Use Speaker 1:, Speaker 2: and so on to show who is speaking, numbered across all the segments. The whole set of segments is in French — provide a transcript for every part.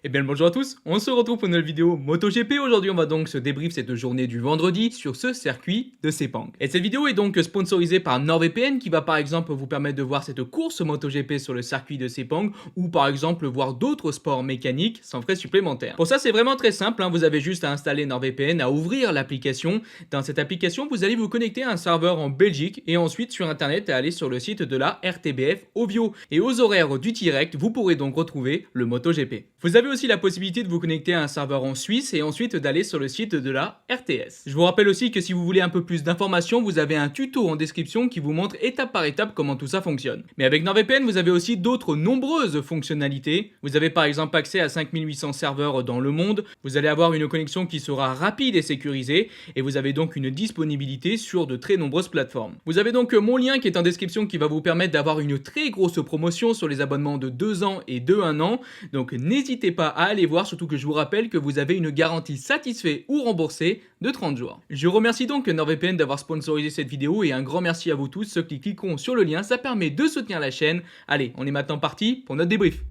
Speaker 1: Eh bien le bonjour à tous, on se retrouve pour une nouvelle vidéo MotoGP. Aujourd'hui on va donc se débrief cette journée du vendredi sur ce circuit de Sepang. Et cette vidéo est donc sponsorisée par NordVPN qui va par exemple vous permettre de voir cette course MotoGP sur le circuit de Sepang ou par exemple voir d'autres sports mécaniques sans frais supplémentaires. Pour ça c'est vraiment très simple, vous avez juste à installer NordVPN, à ouvrir l'application. Dans cette application vous allez vous connecter à un serveur en Belgique et ensuite sur internet à aller sur le site de la RTBF Ovio. Et aux horaires du direct vous pourrez donc retrouver le MotoGP. Vous avez aussi la possibilité de vous connecter à un serveur en Suisse et ensuite d'aller sur le site de la RTS. Je vous rappelle aussi que si vous voulez un peu plus d'informations, vous avez un tuto en description qui vous montre étape par étape comment tout ça fonctionne. Mais avec NordVPN, vous avez aussi d'autres nombreuses fonctionnalités. Vous avez par exemple accès à 5800 serveurs dans le monde, vous allez avoir une connexion qui sera rapide et sécurisée et vous avez donc une disponibilité sur de très nombreuses plateformes. Vous avez donc mon lien qui est en description qui va vous permettre d'avoir une très grosse promotion sur les abonnements de 2 ans et de 1 an. Donc n'hésitez pas à aller voir, surtout que je vous rappelle que vous avez une garantie satisfait ou remboursée de 30 jours. Je remercie donc NordVPN d'avoir sponsorisé cette vidéo et un grand merci à vous tous, ceux qui cliqueront sur le lien, ça permet de soutenir la chaîne. Allez, on est maintenant parti pour notre débrief.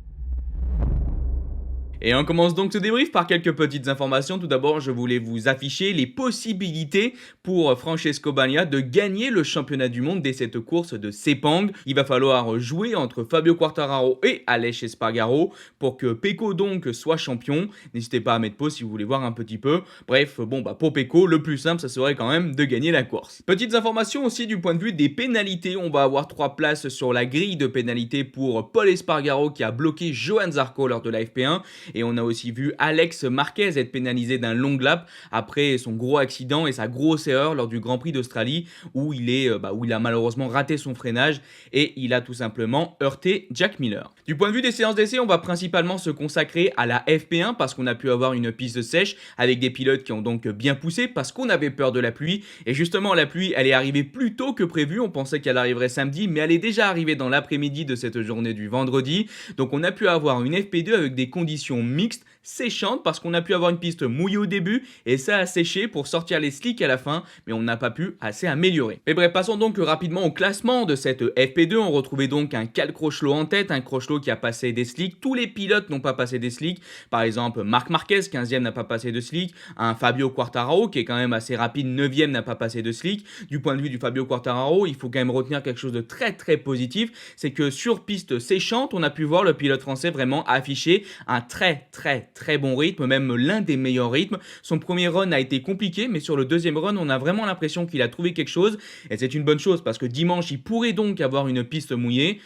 Speaker 1: Et on commence donc ce débrief par quelques petites informations. Tout d'abord, je voulais vous afficher les possibilités pour Francesco Bagnaia de gagner le championnat du monde dès cette course de Sepang. Il va falloir jouer entre Fabio Quartararo et Aleix Espargaro pour que Pecco donc soit champion. N'hésitez pas à mettre pause si vous voulez voir un petit peu. Bref, pour Pecco, le plus simple, ça serait quand même de gagner la course. Petites informations aussi du point de vue des pénalités. On va avoir 3 places sur la grille de pénalités pour Pol Espargaro qui a bloqué Johann Zarco lors de la FP1. Et on a aussi vu Alex Marquez être pénalisé d'un long lap après son gros accident et sa grosse erreur lors du Grand Prix d'Australie où il a malheureusement raté son freinage et il a tout simplement heurté Jack Miller. Du point de vue des séances d'essai, on va principalement se consacrer à la FP1 parce qu'on a pu avoir une piste sèche avec des pilotes qui ont donc bien poussé parce qu'on avait peur de la pluie. Et justement, la pluie, elle est arrivée plus tôt que prévu. On pensait qu'elle arriverait samedi, mais elle est déjà arrivée dans l'après-midi de cette journée du vendredi. Donc on a pu avoir une FP2 avec des conditions mixte, séchante parce qu'on a pu avoir une piste mouillée au début et ça a séché pour sortir les slicks à la fin, mais on n'a pas pu assez améliorer. Mais bref, passons donc rapidement au classement de cette FP2. On retrouvait donc un Cal Crutchlow en tête, un Crutchlow qui a passé des slicks. Tous les pilotes n'ont pas passé des slicks. Par exemple, Marc Marquez, 15e, n'a pas passé de slick. Un Fabio Quartararo, qui est quand même assez rapide, 9e, n'a pas passé de slick. Du point de vue du Fabio Quartararo, il faut quand même retenir quelque chose de très très positif, c'est que sur piste séchante, on a pu voir le pilote français vraiment afficher un très bon rythme, même l'un des meilleurs rythmes. Son premier run a été compliqué, mais sur le deuxième run, on a vraiment l'impression qu'il a trouvé quelque chose. Et c'est une bonne chose parce que dimanche, il pourrait donc avoir une piste mouillée.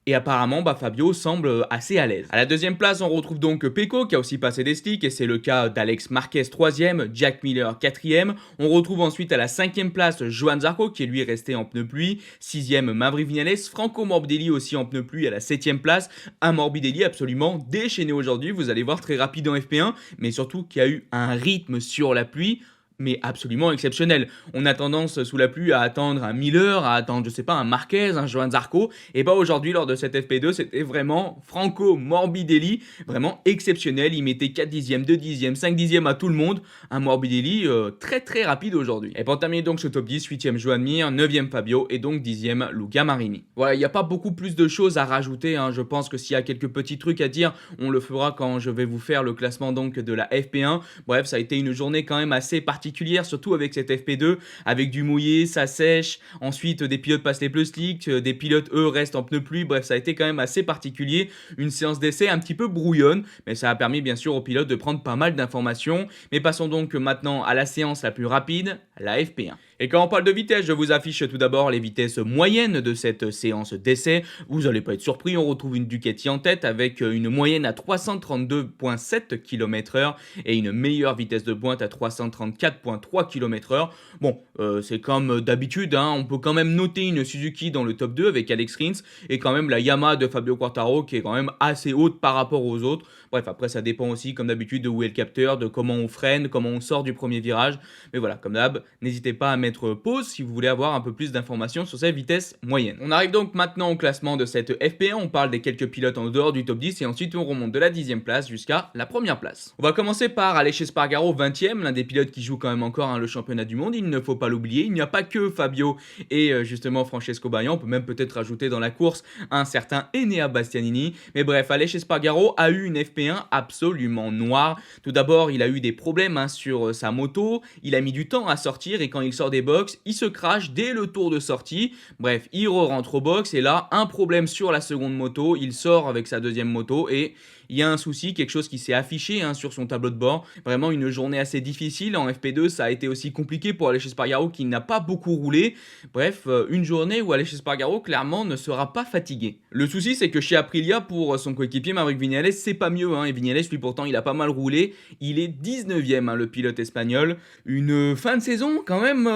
Speaker 1: Et apparemment, Fabio semble assez à l'aise. À la deuxième place, on retrouve donc Pecco qui a aussi passé des slicks et c'est le cas d'Alex Marquez 3e, Jack Miller 4e. On retrouve ensuite à la 5e place Johann Zarco qui est lui resté en pneu pluie, 6e Maverick Viñales, Franco Morbidelli aussi en pneu pluie à la 7e place. Un Morbidelli absolument déchaîné aujourd'hui, vous allez voir, très rapide en FP1, mais surtout qui a eu un rythme sur la pluie mais absolument exceptionnel. On a tendance sous la pluie à attendre un Miller, à attendre, je sais pas, un Marquez, un Johann Zarco, et aujourd'hui lors de cette FP2, c'était vraiment Franco Morbidelli, vraiment exceptionnel. Il mettait 4 dixièmes, 2 dixièmes, 5 dixièmes à tout le monde. Un Morbidelli très rapide aujourd'hui. Et pour terminer donc ce top 10, 8e Joan Mir, 9e Fabio et donc 10e Luca Marini. Voilà, il n'y a pas beaucoup plus de choses à rajouter, je pense que s'il y a quelques petits trucs à dire, on le fera quand je vais vous faire le classement donc de la FP1. Bref, ça a été une journée quand même assez particulière, surtout avec cette FP2, avec du mouillé, ça sèche, ensuite des pilotes passent les pneus slicks, des pilotes eux restent en pneus pluie, bref ça a été quand même assez particulier, une séance d'essai un petit peu brouillonne, mais ça a permis bien sûr aux pilotes de prendre pas mal d'informations. Mais passons donc maintenant à la séance la plus rapide, la FP1. Et quand on parle de vitesse, je vous affiche tout d'abord les vitesses moyennes de cette séance d'essai. Vous n'allez pas être surpris, on retrouve une Ducati en tête avec une moyenne à 332,7 km/h et une meilleure vitesse de pointe à 334,3 km/h. Bon, c'est comme d'habitude, on peut quand même noter une Suzuki dans le top 2 avec Alex Rins et quand même la Yamaha de Fabio Quartararo qui est quand même assez haute par rapport aux autres. Bref, après ça dépend aussi comme d'habitude de où est le capteur, de comment on freine, comment on sort du premier virage. Mais voilà, comme d'hab, n'hésitez pas à mettre mettre pause si vous voulez avoir un peu plus d'informations sur sa vitesse moyenne. On arrive donc maintenant au classement de cette FP1, on parle des quelques pilotes en dehors du top 10 et ensuite on remonte de la 10e place jusqu'à la première place. On va commencer par Aleix Espargaro, 20e, l'un des pilotes qui joue quand même encore le championnat du monde, il ne faut pas l'oublier, il n'y a pas que Fabio et justement Francesco Bagnaia, on peut même peut-être rajouter dans la course un certain Enea Bastianini, mais bref, Aleix Espargaro a eu une FP1 absolument noire. Tout d'abord, il a eu des problèmes sur sa moto, il a mis du temps à sortir et quand il sort des box, il se crache dès le tour de sortie. Bref, il rentre au box et là, un problème sur la seconde moto, il sort avec sa deuxième moto et il y a un souci, quelque chose qui s'est affiché sur son tableau de bord. Vraiment une journée assez difficile. En FP2, ça a été aussi compliqué pour Aleix Espargaro qui n'a pas beaucoup roulé. Bref, une journée où Aleix Espargaro clairement ne sera pas fatigué. Le souci, c'est que chez Aprilia, pour son coéquipier Maverick Viñales, c'est pas mieux. Et Viñales, lui pourtant, il a pas mal roulé. Il est 19e, le pilote espagnol. Une fin de saison quand même,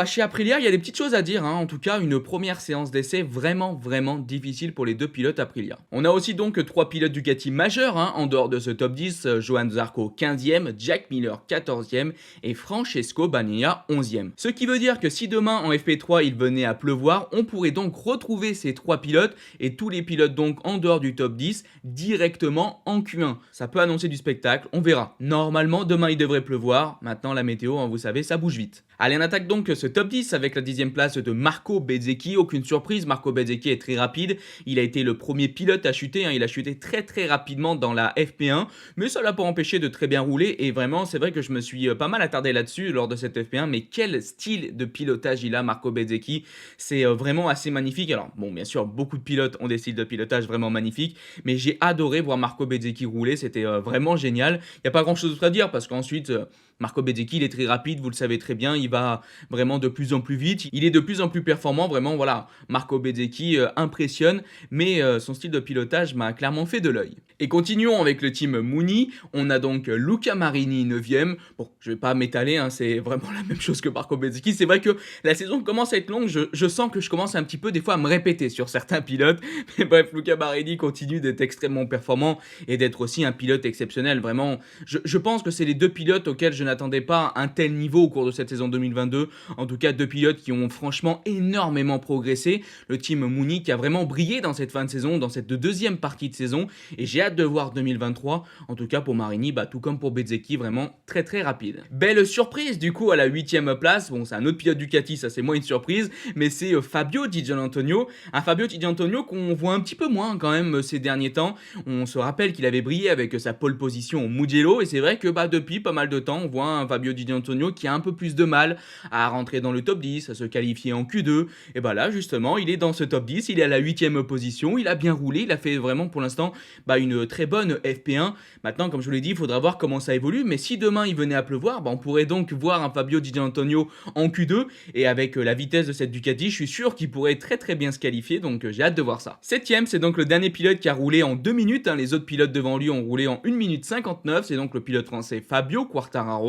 Speaker 1: chez Aprilia, il y a des petites choses à dire. En tout cas, une première séance d'essai vraiment difficile pour les deux pilotes Aprilia. On a aussi donc 3 pilotes Ducati majeurs en dehors de ce top 10, Johan Zarco 15e, Jack Miller 14e et Francesco Bagnaia 11e. Ce qui veut dire que si demain en FP3 il venait à pleuvoir, on pourrait donc retrouver ces 3 pilotes et tous les pilotes donc en dehors du top 10 directement en Q1. Ça peut annoncer du spectacle, on verra. Normalement demain il devrait pleuvoir, maintenant la météo vous savez ça bouge vite. Allez, on attaque donc ce top 10 avec la 10e place de Marco Bezzecchi. Aucune surprise, Marco Bezzecchi est très rapide. Il a été le premier pilote à chuter. Il a chuté très rapidement dans la FP1. Mais ça l'a pas empêché de très bien rouler. Et vraiment, c'est vrai que je me suis pas mal attardé là-dessus lors de cette FP1. Mais quel style de pilotage il a, Marco Bezzecchi. C'est vraiment assez magnifique. Alors, bon, bien sûr, beaucoup de pilotes ont des styles de pilotage vraiment magnifiques. Mais j'ai adoré voir Marco Bezzecchi rouler. C'était vraiment génial. Il n'y a pas grand-chose d'autre à dire parce qu'ensuite... Marco Bezzecchi, il est très rapide, vous le savez très bien, il va vraiment de plus en plus vite, il est de plus en plus performant, vraiment voilà, Marco Bezzecchi impressionne, mais son style de pilotage m'a clairement fait de l'œil. Et continuons avec le team Muni, on a donc Luca Marini 9e, bon je vais pas m'étaler, c'est vraiment la même chose que Marco Bezzecchi, c'est vrai que la saison commence à être longue, je sens que je commence un petit peu des fois à me répéter sur certains pilotes, mais bref, Luca Marini continue d'être extrêmement performant et d'être aussi un pilote exceptionnel, vraiment, je pense que c'est les deux pilotes auxquels je n'attendais pas un tel niveau au cours de cette saison 2022. En tout cas, deux pilotes qui ont franchement énormément progressé. Le team Muni qui a vraiment brillé dans cette fin de saison, dans cette deuxième partie de saison. Et j'ai hâte de voir 2023. En tout cas, pour Marini, tout comme pour Bezzecchi, vraiment très rapide. Belle surprise du coup à la 8e place. Bon, c'est un autre pilote Ducati, ça c'est moins une surprise. Mais c'est Fabio Di Giannantonio. Un Fabio Di Giannantonio qu'on voit un petit peu moins quand même ces derniers temps. On se rappelle qu'il avait brillé avec sa pole position au Mugello. Et c'est vrai que depuis pas mal de temps, on voit un Fabio Di Giannantonio qui a un peu plus de mal à rentrer dans le top 10, à se qualifier en Q2. Et là justement, il est dans ce top 10, il est à la 8e position, il a bien roulé, il a fait vraiment pour l'instant une très bonne FP1. Maintenant, comme je vous l'ai dit, il faudra voir comment ça évolue, mais si demain il venait à pleuvoir, on pourrait donc voir un Fabio Di Giannantonio en Q2, et avec la vitesse de cette Ducati, je suis sûr qu'il pourrait très bien se qualifier, donc j'ai hâte de voir ça. 7e, c'est donc le dernier pilote qui a roulé en 2 minutes, les autres pilotes devant lui ont roulé en 1 minute 59, c'est donc le pilote français Fabio Quartararo.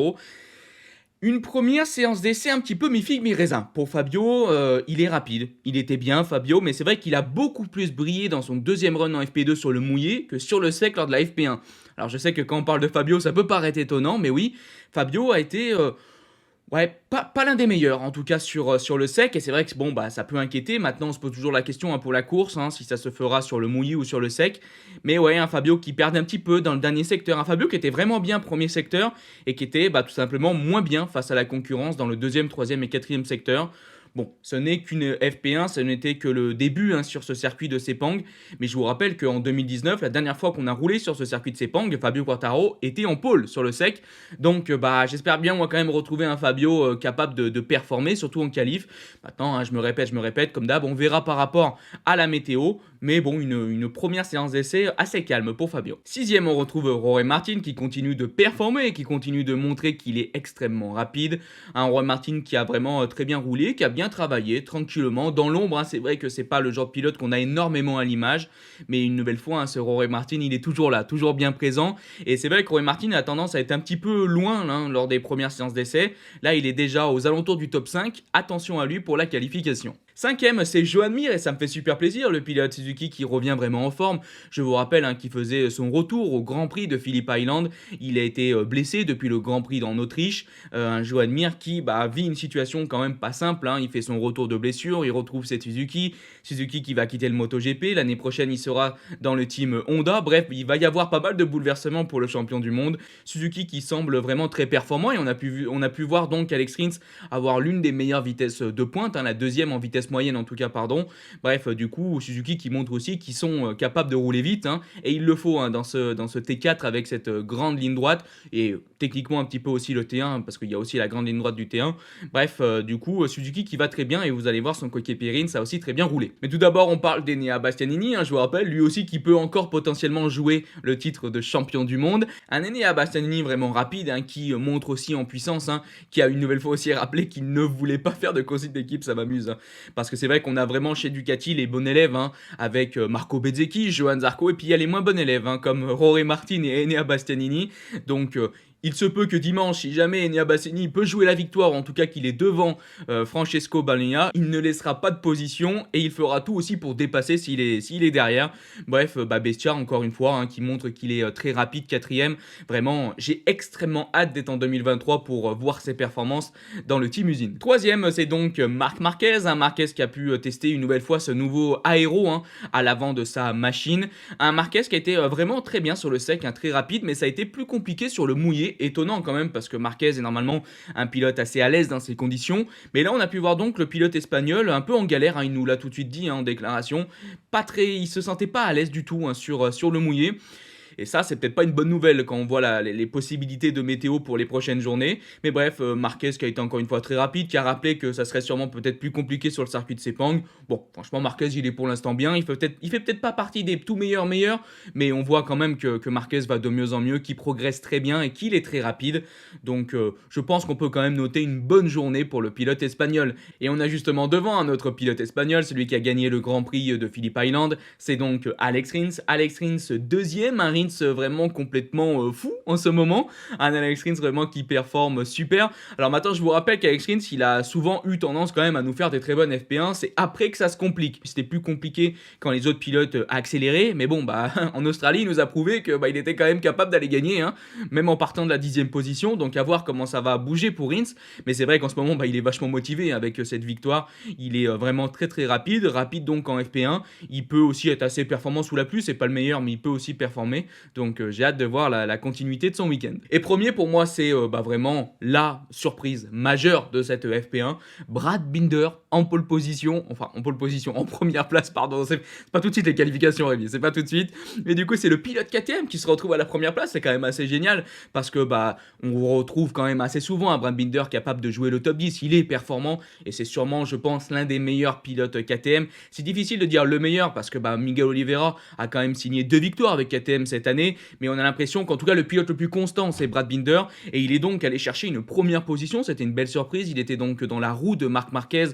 Speaker 1: Une première séance d'essai un petit peu mi-figue mi-raisin. Pour Fabio, il est rapide. Il était bien, Fabio, mais c'est vrai qu'il a beaucoup plus brillé dans son deuxième run en FP2 sur le mouillé que sur le sec lors de la FP1. Alors je sais que quand on parle de Fabio, ça peut paraître étonnant, mais oui, Fabio a été... pas l'un des meilleurs en tout cas sur le sec, et c'est vrai que ça peut inquiéter. Maintenant on se pose toujours la question pour la course, si ça se fera sur le mouillé ou sur le sec, mais un Fabio qui perdait un petit peu dans le dernier secteur, un Fabio qui était vraiment bien premier secteur et qui était tout simplement moins bien face à la concurrence dans le deuxième, troisième et quatrième secteur. Bon, ce n'est qu'une FP1, ce n'était que le début sur ce circuit de Sepang, mais je vous rappelle qu'en 2019, la dernière fois qu'on a roulé sur ce circuit de Sepang, Fabio Quartararo était en pole sur le sec, donc j'espère bien moi quand même retrouver un Fabio capable de performer, surtout en qualif. Maintenant, je me répète, comme d'hab, on verra par rapport à la météo, mais une première séance d'essai assez calme pour Fabio. 6e, on retrouve Jorge Martin qui continue de performer, qui continue de montrer qu'il est extrêmement rapide. Un Jorge Martin qui a vraiment très bien roulé, qui a bien travaillé tranquillement dans l'ombre. C'est vrai que c'est pas le genre de pilote qu'on a énormément à l'image, mais une nouvelle fois, ce Jorge Martin, il est toujours là, toujours bien présent. Et c'est vrai que Jorge Martin a tendance à être un petit peu loin lors des premières séances d'essai. Là, il est déjà aux alentours du top 5. Attention à lui pour la qualification. Cinquième, c'est Joan Mir et ça me fait super plaisir, le pilote Suzuki qui revient vraiment en forme. Je vous rappelle qu'il faisait son retour au Grand Prix de Phillip Island. Il a été blessé depuis le Grand Prix en Autriche. Un Joan Mir qui vit une situation quand même pas simple. Il fait son retour de blessure, il retrouve cette Suzuki. Suzuki qui va quitter le MotoGP. L'année prochaine, il sera dans le team Honda. Bref, il va y avoir pas mal de bouleversements pour le champion du monde. Suzuki qui semble vraiment très performant et on a pu voir donc Alex Rins avoir l'une des meilleures vitesses de pointe, la deuxième en vitesse moyenne en tout cas, pardon. Bref, du coup, Suzuki qui montre aussi qu'ils sont capables de rouler vite, et il le faut dans ce T4 avec cette grande ligne droite, et techniquement un petit peu aussi le T1, parce qu'il y a aussi la grande ligne droite du T1. Bref, du coup, Suzuki qui va très bien, et vous allez voir son coéquipier Rins a aussi très bien roulé. Mais tout d'abord, on parle d'Enea Bastianini, je vous rappelle, lui aussi qui peut encore potentiellement jouer le titre de champion du monde. Un Enea Bastianini vraiment rapide, qui montre aussi en puissance, qui a une nouvelle fois aussi rappelé qu'il ne voulait pas faire de consigne d'équipe, ça m'amuse. Parce que c'est vrai qu'on a vraiment chez Ducati les bons élèves, avec Marco Bezzecchi, Johann Zarco, et puis il y a les moins bons élèves, comme Jorge Martin et Enea Bastianini. Donc il se peut que dimanche, si jamais Enea Bastianini peut jouer la victoire, en tout cas qu'il est devant Francesco Bagnaia, il ne laissera pas de position et il fera tout aussi pour dépasser s'il est derrière. Bref, Bestia, encore une fois, qui montre qu'il est très rapide, quatrième. Vraiment, j'ai extrêmement hâte d'être en 2023 pour voir ses performances dans le Team Usine. Troisième, c'est donc Marc Marquez. Marquez qui a pu tester une nouvelle fois ce nouveau aéro à l'avant de sa machine. Un Marquez qui a été vraiment très bien sur le sec, très rapide, mais ça a été plus compliqué sur le mouillé. Étonnant quand même parce que Marquez est normalement un pilote assez à l'aise dans ces conditions. Mais là, on a pu voir donc le pilote espagnol un peu en galère. Il nous l'a tout de suite dit en déclaration. Il se sentait pas à l'aise du tout sur le mouillé. Et ça, c'est peut-être pas une bonne nouvelle quand on voit les possibilités de météo pour les prochaines journées. Mais bref, Marquez qui a été encore une fois très rapide, qui a rappelé que ça serait sûrement peut-être plus compliqué sur le circuit de Sepang. Bon, franchement, Marquez, il est pour l'instant bien. Il fait peut-être pas partie des tout meilleurs, mais on voit quand même que Marquez va de mieux en mieux, qu'il progresse très bien et qu'il est très rapide. Donc, je pense qu'on peut quand même noter une bonne journée pour le pilote espagnol. Et on a justement devant un autre pilote espagnol, celui qui a gagné le Grand Prix de Phillip Island. C'est donc Alex Rins. Alex Rins, deuxième, un Rins vraiment complètement fou en ce moment. Un Alex Rins vraiment qui performe super. Alors maintenant, je vous rappelle qu'Alex Rins, il a souvent eu tendance quand même à nous faire des très bonnes FP1. C'est après que ça se complique. C'était plus compliqué quand les autres pilotes accéléraient. Mais bon, en Australie, il nous a prouvé que il était quand même capable d'aller gagner, même en partant de la 10e position. Donc à voir comment ça va bouger pour Rins. Mais c'est vrai qu'en ce moment, il est vachement motivé avec cette victoire. Il est vraiment très très rapide. Rapide donc en FP1. Il peut aussi être assez performant sous la pluie. C'est pas le meilleur, mais il peut aussi performer. Donc j'ai hâte de voir la continuité de son week-end. Et premier pour moi, c'est vraiment la surprise majeure de cette FP1. Brad Binder en pole position, en première place, pardon. C'est pas tout de suite les qualifications, Rémi, c'est pas tout de suite. Mais du coup, c'est le pilote KTM qui se retrouve à la première place. C'est quand même assez génial parce que on retrouve quand même assez souvent un Brad Binder capable de jouer le top 10. Il est performant et c'est sûrement, je pense, l'un des meilleurs pilotes KTM. C'est difficile de dire le meilleur parce que Miguel Oliveira a quand même signé 2 victoires avec KTM cette année, mais on a l'impression qu'en tout cas le pilote le plus constant c'est Brad Binder et il est donc allé chercher une première position. C'était une belle surprise. Il était donc dans la roue de Marc Marquez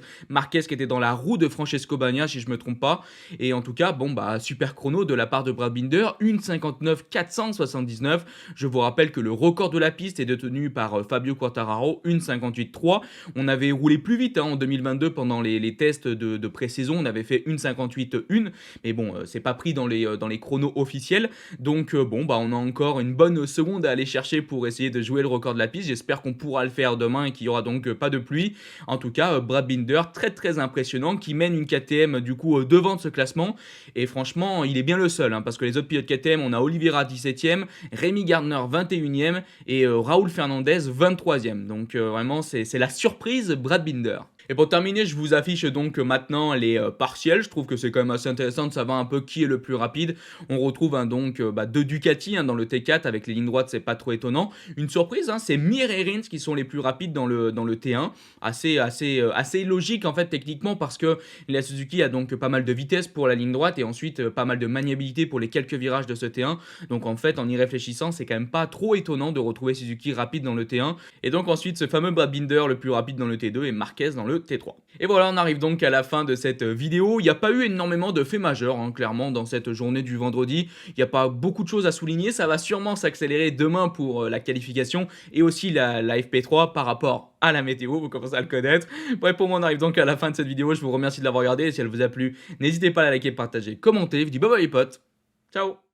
Speaker 1: qui était dans la roue de Francesco Bagnaia si je me trompe pas, et en tout cas super chrono de la part de Brad Binder, 1:59.479. Je vous rappelle que le record de la piste est détenu par Fabio Quartararo, 1:58.3. On avait roulé plus vite en 2022 pendant les tests de pré-saison, on avait fait 1:58.1, mais c'est pas pris dans les chronos officiels. Donc on a encore une bonne seconde à aller chercher pour essayer de jouer le record de la piste. J'espère qu'on pourra le faire demain et qu'il y aura donc pas de pluie. En tout cas, Brad Binder, très très impressionnant, qui mène une KTM du coup devant de ce classement. Et franchement, il est bien le seul, parce que les autres pilotes KTM, on a Oliveira 17e, Rémi Gardner 21e et Raúl Fernandez 23e. Donc vraiment, c'est la surprise Brad Binder. Et pour terminer, je vous affiche donc maintenant les partiels. Je trouve que c'est quand même assez intéressant de savoir un peu qui est le plus rapide. On retrouve donc deux Ducati dans le T4 avec les lignes droites, c'est pas trop étonnant. Une surprise, c'est Mir et Rins qui sont les plus rapides dans le T1. Assez logique en fait techniquement parce que la Suzuki a donc pas mal de vitesse pour la ligne droite et ensuite pas mal de maniabilité pour les quelques virages de ce T1. Donc en fait, en y réfléchissant, c'est quand même pas trop étonnant de retrouver Suzuki rapide dans le T1. Et donc ensuite, ce fameux Brad Binder le plus rapide dans le T2 et Marquez dans le le T3. Et voilà, on arrive donc à la fin de cette vidéo. Il n'y a pas eu énormément de faits majeurs, hein, clairement, dans cette journée du vendredi. Il n'y a pas beaucoup de choses à souligner. Ça va sûrement s'accélérer demain pour la qualification et aussi la FP3 par rapport à la météo. Vous commencez à le connaître. Bref, pour moi, on arrive donc à la fin de cette vidéo. Je vous remercie de l'avoir regardée. Et si elle vous a plu, n'hésitez pas à la liker, partager, commenter. Je vous dis bye bye les potes. Ciao.